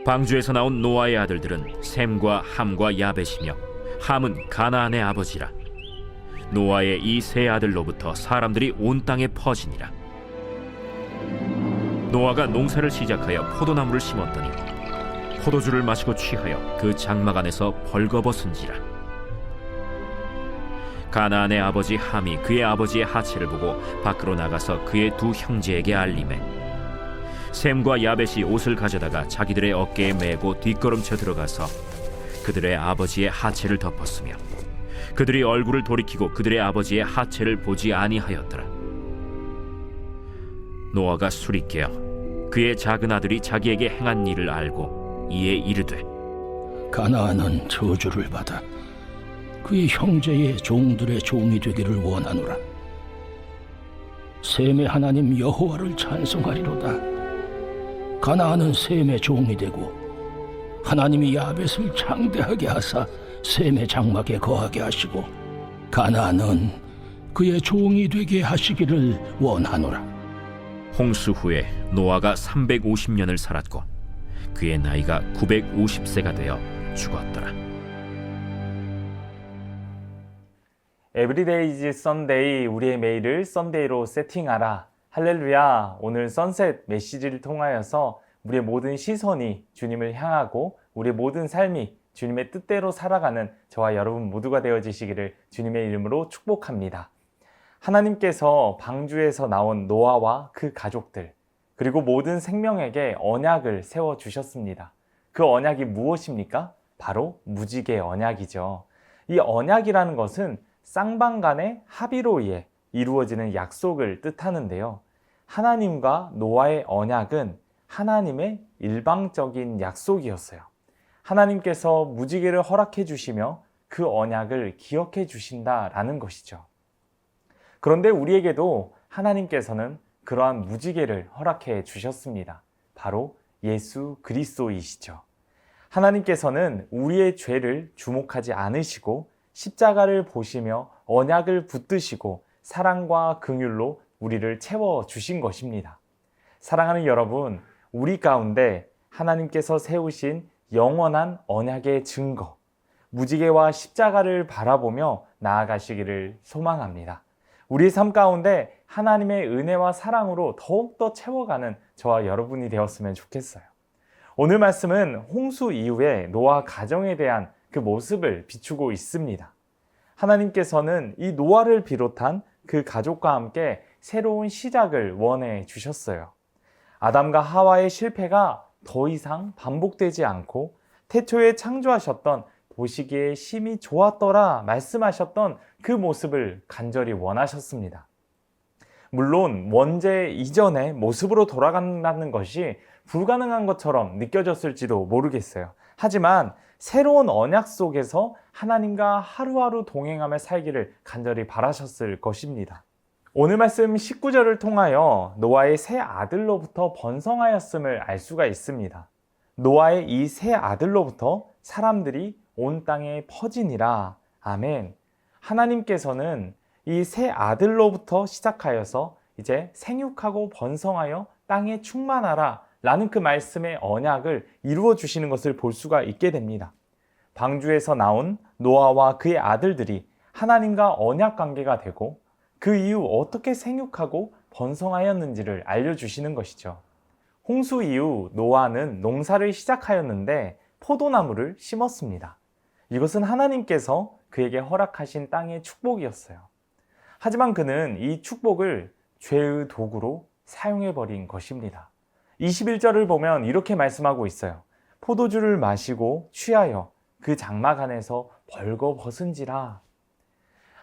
방주에서 나온 노아의 아들들은 셈과 함과 야벳이며 함은 가나안의 아버지라. 노아의 이 세 아들로부터 사람들이 온 땅에 퍼지니라. 노아가 농사를 시작하여 포도나무를 심었더니 포도주를 마시고 취하여 그 장막 안에서 벌거벗은지라. 가나안의 아버지 함이 그의 아버지의 하체를 보고 밖으로 나가서 그의 두 형제에게 알리매 셈과 야벳이 옷을 가져다가 자기들의 어깨에 메고 뒷걸음쳐 들어가서 그들의 아버지의 하체를 덮었으며 그들이 얼굴을 돌이키고 그들의 아버지의 하체를 보지 아니하였더라. 노아가 술이 깨어 그의 작은 아들이 자기에게 행한 일을 알고 이에 이르되 가나안은 저주를 받아 그의 형제의 종들의 종이 되기를 원하노라. 셈의 하나님 여호와를 찬송하리로다. 가나안은 셈의 종이 되고 하나님이 야벳을 창대하게 하사 셈의 장막에 거하게 하시고 가나안은 그의 종이 되게 하시기를 원하노라. 홍수 후에 노아가 350년을 살았고 그의 나이가 950세가 되어 죽었더라. 에브리데이 이즈 썬데이, 우리의 매일을 썬데이로 세팅하라. 할렐루야. 오늘 선셋 메시지를 통하여서 우리의 모든 시선이 주님을 향하고 우리의 모든 삶이 주님의 뜻대로 살아가는 저와 여러분 모두가 되어지시기를 주님의 이름으로 축복합니다. 하나님께서 방주에서 나온 노아와 그 가족들 그리고 모든 생명에게 언약을 세워주셨습니다. 그 언약이 무엇입니까? 바로 무지개 언약이죠. 이 언약이라는 것은 쌍방 간의 합의로 의해 이루어지는 약속을 뜻하는데요. 하나님과 노아의 언약은 하나님의 일방적인 약속이었어요. 하나님께서 무지개를 허락해 주시며 그 언약을 기억해 주신다라는 것이죠. 그런데 우리에게도 하나님께서는 그러한 무지개를 허락해 주셨습니다. 바로 예수 그리스도이시죠. 하나님께서는 우리의 죄를 주목하지 않으시고 십자가를 보시며 언약을 붙드시고 사랑과 긍휼로 우리를 채워주신 것입니다. 사랑하는 여러분, 우리 가운데 하나님께서 세우신 영원한 언약의 증거, 무지개와 십자가를 바라보며 나아가시기를 소망합니다. 우리 삶 가운데 하나님의 은혜와 사랑으로 더욱더 채워가는 저와 여러분이 되었으면 좋겠어요. 오늘 말씀은 홍수 이후에 노아 가정에 대한 그 모습을 비추고 있습니다. 하나님께서는 이 노아를 비롯한 그 가족과 함께 새로운 시작을 원해 주셨어요. 아담과 하와의 실패가 더 이상 반복되지 않고 태초에 창조하셨던 보시기에 심히 좋았더라 말씀하셨던 그 모습을 간절히 원하셨습니다. 물론 원죄 이전의 모습으로 돌아간다는 것이 불가능한 것처럼 느껴졌을지도 모르겠어요. 하지만 새로운 언약 속에서 하나님과 하루하루 동행하며 살기를 간절히 바라셨을 것입니다. 오늘 말씀 19절을 통하여 노아의 세 아들로부터 번성하였음을 알 수가 있습니다. 노아의 이 세 아들로부터 사람들이 온 땅에 퍼지니라. 아멘. 하나님께서는 이 세 아들로부터 시작하여서 이제 생육하고 번성하여 땅에 충만하라 라는 그 말씀의 언약을 이루어 주시는 것을 볼 수가 있게 됩니다. 방주에서 나온 노아와 그의 아들들이 하나님과 언약 관계가 되고 그 이후 어떻게 생육하고 번성하였는지를 알려주시는 것이죠. 홍수 이후 노아는 농사를 시작하였는데 포도나무를 심었습니다. 이것은 하나님께서 그에게 허락하신 땅의 축복이었어요. 하지만 그는 이 축복을 죄의 도구로 사용해버린 것입니다. 21절을 보면 이렇게 말씀하고 있어요. 포도주를 마시고 취하여 그 장막 안에서 벌거벗은지라.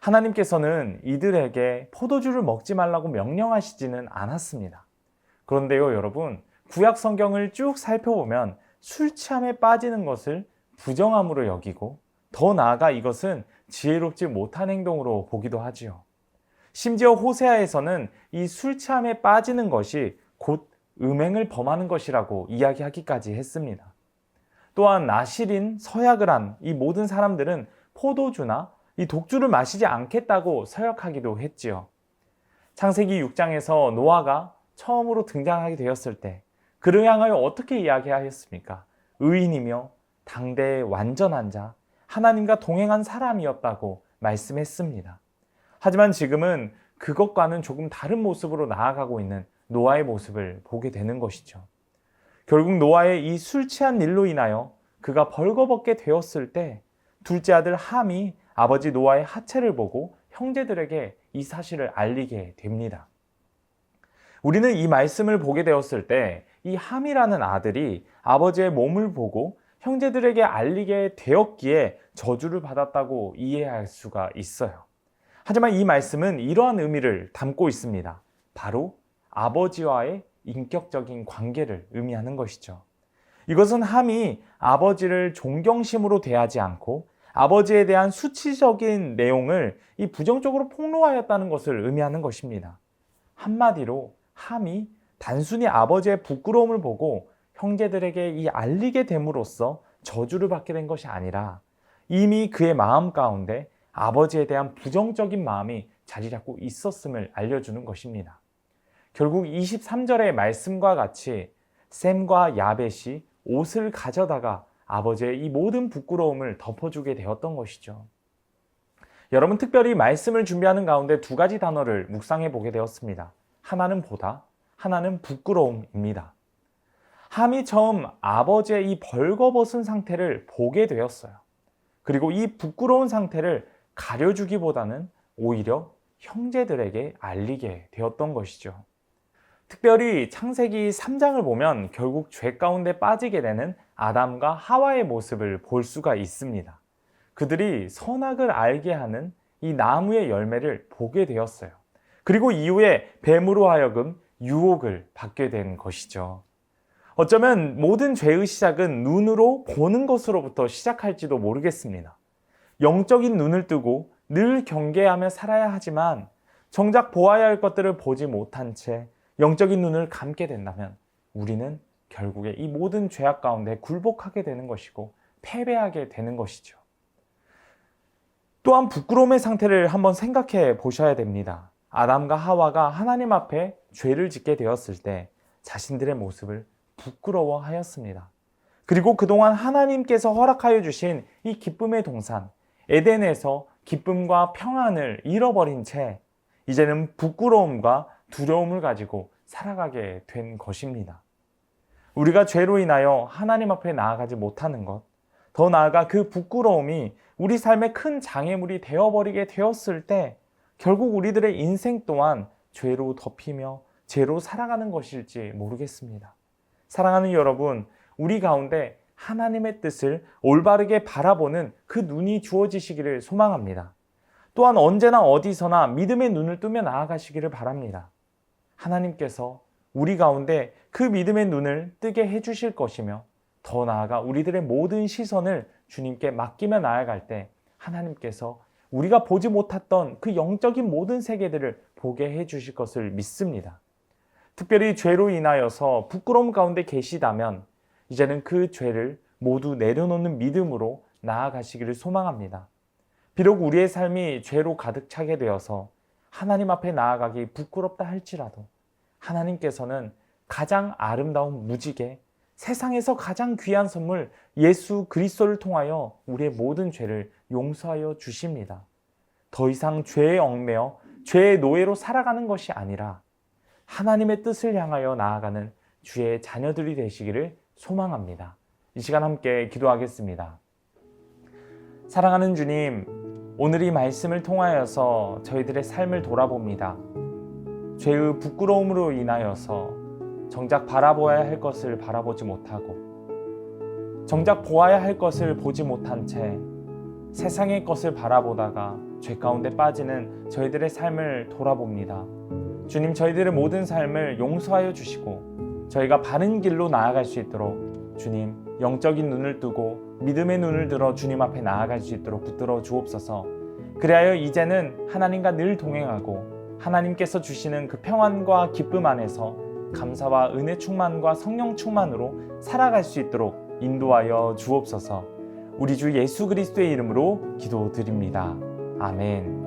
하나님께서는 이들에게 포도주를 먹지 말라고 명령하시지는 않았습니다. 그런데요, 여러분, 구약 성경을 쭉 살펴보면 술 취함에 빠지는 것을 부정함으로 여기고 더 나아가 이것은 지혜롭지 못한 행동으로 보기도 하지요. 심지어 호세아에서는 이 술 취함에 빠지는 것이 곧 음행을 범하는 것이라고 이야기하기까지 했습니다. 또한 나실인 서약을 한 이 모든 사람들은 포도주나 이 독주를 마시지 않겠다고 서약하기도 했지요. 창세기 6장에서 노아가 처음으로 등장하게 되었을 때 그를 향하여 어떻게 이야기하였습니까? 의인이며 당대의 완전한 자, 하나님과 동행한 사람이었다고 말씀했습니다. 하지만 지금은 그것과는 조금 다른 모습으로 나아가고 있는 노아의 모습을 보게 되는 것이죠. 결국 노아의 이 술 취한 일로 인하여 그가 벌거벗게 되었을 때 둘째 아들 함이 아버지 노아의 하체를 보고 형제들에게 이 사실을 알리게 됩니다. 우리는 이 말씀을 보게 되었을 때 이 함이라는 아들이 아버지의 몸을 보고 형제들에게 알리게 되었기에 저주를 받았다고 이해할 수가 있어요. 하지만 이 말씀은 이러한 의미를 담고 있습니다. 바로 아버지와의 인격적인 관계를 의미하는 것이죠. 이것은 함이 아버지를 존경심으로 대하지 않고 아버지에 대한 수치적인 내용을 이 부정적으로 폭로하였다는 것을 의미하는 것입니다. 한마디로 함이 단순히 아버지의 부끄러움을 보고 형제들에게 이 알리게 됨으로써 저주를 받게 된 것이 아니라 이미 그의 마음 가운데 아버지에 대한 부정적인 마음이 자리 잡고 있었음을 알려주는 것입니다. 결국 23절의 말씀과 같이 셈과 야벳이 옷을 가져다가 아버지의 이 모든 부끄러움을 덮어주게 되었던 것이죠. 여러분, 특별히 말씀을 준비하는 가운데 두 가지 단어를 묵상해 보게 되었습니다. 하나는 보다, 하나는 부끄러움입니다. 함이 처음 아버지의 이 벌거벗은 상태를 보게 되었어요. 그리고 이 부끄러운 상태를 가려주기보다는 오히려 형제들에게 알리게 되었던 것이죠. 특별히 창세기 3장을 보면 결국 죄 가운데 빠지게 되는 아담과 하와의 모습을 볼 수가 있습니다. 그들이 선악을 알게 하는 이 나무의 열매를 보게 되었어요. 그리고 이후에 뱀으로 하여금 유혹을 받게 된 것이죠. 어쩌면 모든 죄의 시작은 눈으로 보는 것으로부터 시작할지도 모르겠습니다. 영적인 눈을 뜨고 늘 경계하며 살아야 하지만 정작 보아야 할 것들을 보지 못한 채 영적인 눈을 감게 된다면 우리는 결국에 이 모든 죄악 가운데 굴복하게 되는 것이고 패배하게 되는 것이죠. 또한 부끄러움의 상태를 한번 생각해 보셔야 됩니다. 아담과 하와가 하나님 앞에 죄를 짓게 되었을 때 자신들의 모습을 부끄러워하였습니다. 그리고 그동안 하나님께서 허락하여 주신 이 기쁨의 동산, 에덴에서 기쁨과 평안을 잃어버린 채 이제는 부끄러움과 두려움을 가지고 살아가게 된 것입니다. 우리가 죄로 인하여 하나님 앞에 나아가지 못하는 것, 더 나아가 그 부끄러움이 우리 삶의 큰 장애물이 되어버리게 되었을 때 결국 우리들의 인생 또한 죄로 덮이며 죄로 살아가는 것일지 모르겠습니다. 사랑하는 여러분, 우리 가운데 하나님의 뜻을 올바르게 바라보는 그 눈이 주어지시기를 소망합니다. 또한 언제나 어디서나 믿음의 눈을 뜨며 나아가시기를 바랍니다. 하나님께서 우리 가운데 그 믿음의 눈을 뜨게 해주실 것이며 더 나아가 우리들의 모든 시선을 주님께 맡기며 나아갈 때 하나님께서 우리가 보지 못했던 그 영적인 모든 세계들을 보게 해주실 것을 믿습니다. 특별히 죄로 인하여서 부끄러움 가운데 계시다면 이제는 그 죄를 모두 내려놓는 믿음으로 나아가시기를 소망합니다. 비록 우리의 삶이 죄로 가득 차게 되어서 하나님 앞에 나아가기 부끄럽다 할지라도 하나님께서는 가장 아름다운 무지개, 세상에서 가장 귀한 선물 예수 그리스도를 통하여 우리의 모든 죄를 용서하여 주십니다. 더 이상 죄에 얽매여 죄의 노예로 살아가는 것이 아니라 하나님의 뜻을 향하여 나아가는 주의 자녀들이 되시기를 소망합니다. 이 시간 함께 기도하겠습니다. 사랑하는 주님, 오늘 이 말씀을 통하여서 저희들의 삶을 돌아봅니다. 죄의 부끄러움으로 인하여서 정작 바라보아야 할 것을 바라보지 못하고 정작 보아야 할 것을 보지 못한 채 세상의 것을 바라보다가 죄 가운데 빠지는 저희들의 삶을 돌아봅니다. 주님, 저희들의 모든 삶을 용서하여 주시고 저희가 바른 길로 나아갈 수 있도록 주님, 영적인 눈을 뜨고 믿음의 눈을 들어 주님 앞에 나아갈 수 있도록 붙들어 주옵소서. 그리하여 이제는 하나님과 늘 동행하고 하나님께서 주시는 그 평안과 기쁨 안에서 감사와 은혜 충만과 성령 충만으로 살아갈 수 있도록 인도하여 주옵소서. 우리 주 예수 그리스도의 이름으로 기도드립니다. 아멘.